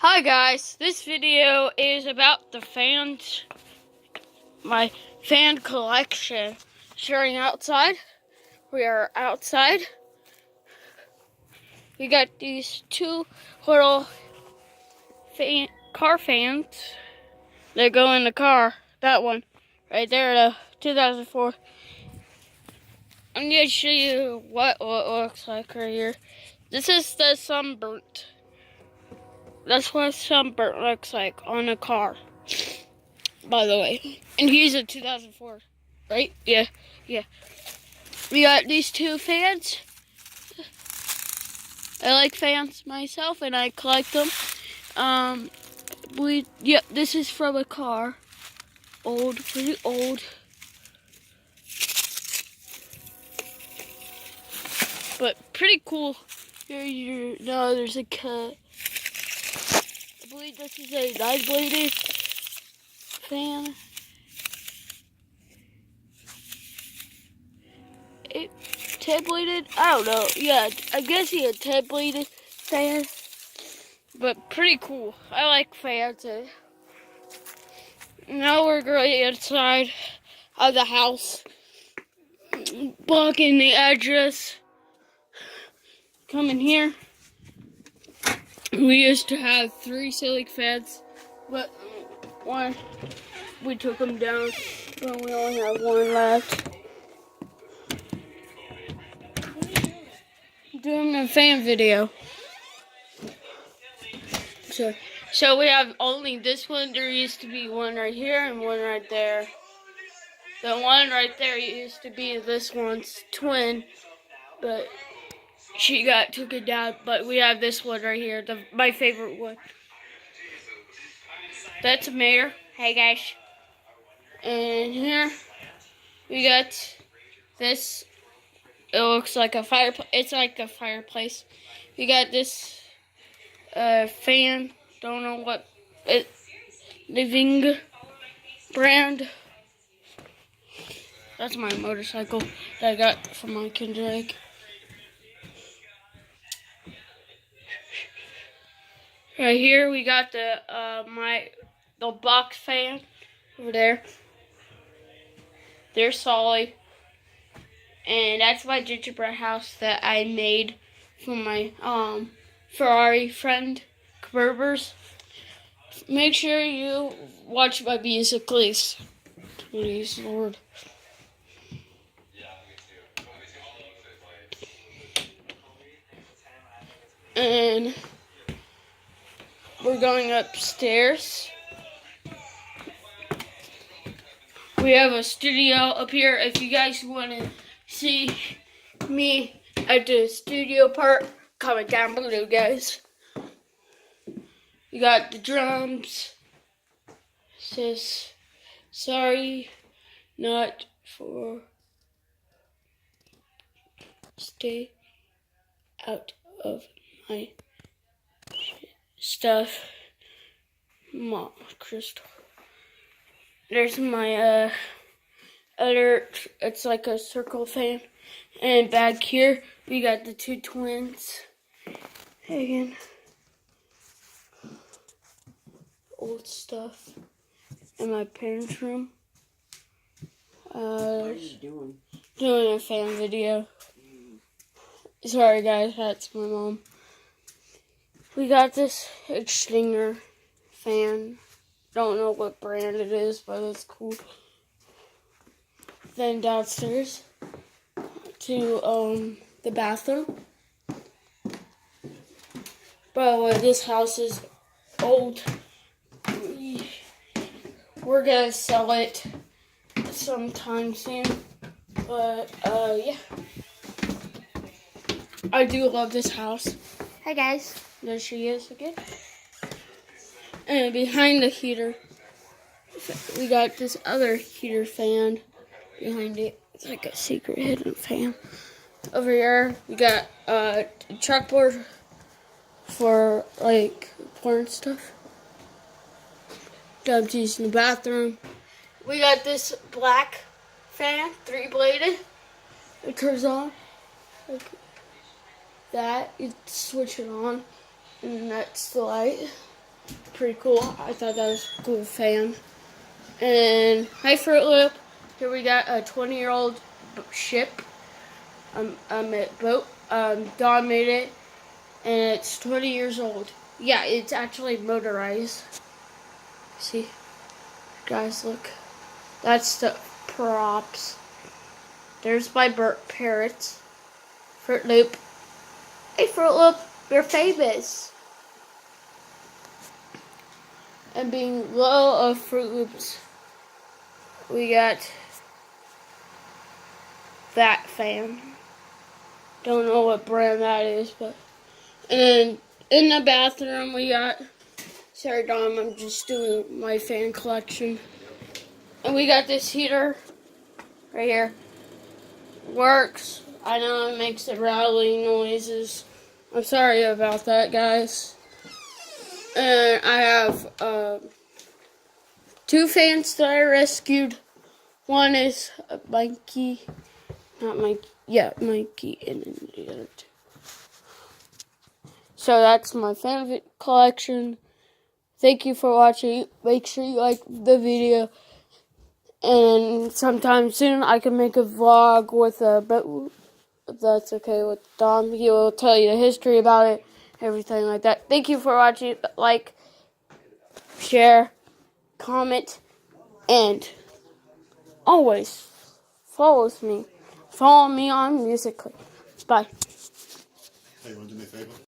Hi guys, this video is about the fans, my fan collection. Showing outside, we are outside. We got these two little car fans that go in the car. That one, right there, the 2004. I'm gonna show you what it looks like right here. This is the sunburnt. That's what sunburnt looks like on a car, by the way. And he's a 2004, right? Yeah. We got these two fans. I like fans myself, and I collect them. This is from a car. Pretty old. But pretty cool. There's a cut. I believe this is a 9-bladed fan. 10-bladed? I don't know. Yeah, I guess he had 10-bladed fan. But pretty cool. I like fans. Now we're going inside of the house. Blocking the address. Come in here. We used to have 3 ceiling fans, but we took them down, but we only have 1 left. Doing a fan video. So we have only this one. There used to be one right here and one right there. The one right there used to be this one's twin, but she got taken down. But we have this one right here, my favorite one. That's Mayor. Hey guys. And here we got this. It looks like a fireplace. It's like a fireplace. We got this fan. Don't know what Living brand. That's my motorcycle that I got from my Kendrick. Right here we got the box fan over there. They're solid. And that's my gingerbread house that I made for my Ferrari friend, Berbers. Make sure you watch my music, please. Please, Lord. And we're going upstairs. We have a studio up here. If you guys want to see me at the studio part, comment down below, guys. We got the drums. It says, sorry, not for stay out of my stuff. Mom, Crystal. There's my it's like a circle fan. And back here, we got the 2 twins. Again. Old stuff. In my parents' room. What are you doing? Doing a fan video. Sorry guys, that's my mom. We got this extinguisher fan. Don't know what brand it is, but it's cool. Then downstairs to the bathroom. By the way, this house is old. We're gonna sell it sometime soon. But yeah. I do love this house. Hi guys. There she is again. And behind the heater, we got this other heater fan behind it. It's like a secret hidden fan. Over here, we got a chalkboard for like porn stuff. Dumpties in the bathroom. We got this black fan, 3-bladed. It turns on like that. You switch it on, and that's the light. Pretty cool. I thought that was a cool fan. And hi, Fruit Loop. Here we got a 20-year-old ship. Boat. Don made it, and it's 20 years old. Yeah, it's actually motorized. See, guys, look. That's the props. There's my parrots. Fruit Loop. Hey, Fruit Loop, you're famous. And being low of Fruit Loops, we got that fan. Don't know what brand that is, but. And in the bathroom, we got. Sorry, Dom, I'm just doing my fan collection. And we got this heater right here. Works. I know it makes the rattling noises. I'm sorry about that, guys. And I have 2 fans that I rescued. One is Mikey. Not Mikey. Yeah, Mikey. And then the other 2. So that's my fan collection. Thank you for watching. Make sure you like the video. And sometime soon I can make a vlog with a boat. If that's okay with Dom. He will tell you the history about it. Everything like that. Thank you for watching. Like, share, comment, and always follow me. Follow me on Musical.ly. Bye. Hey, you want to do me a favor?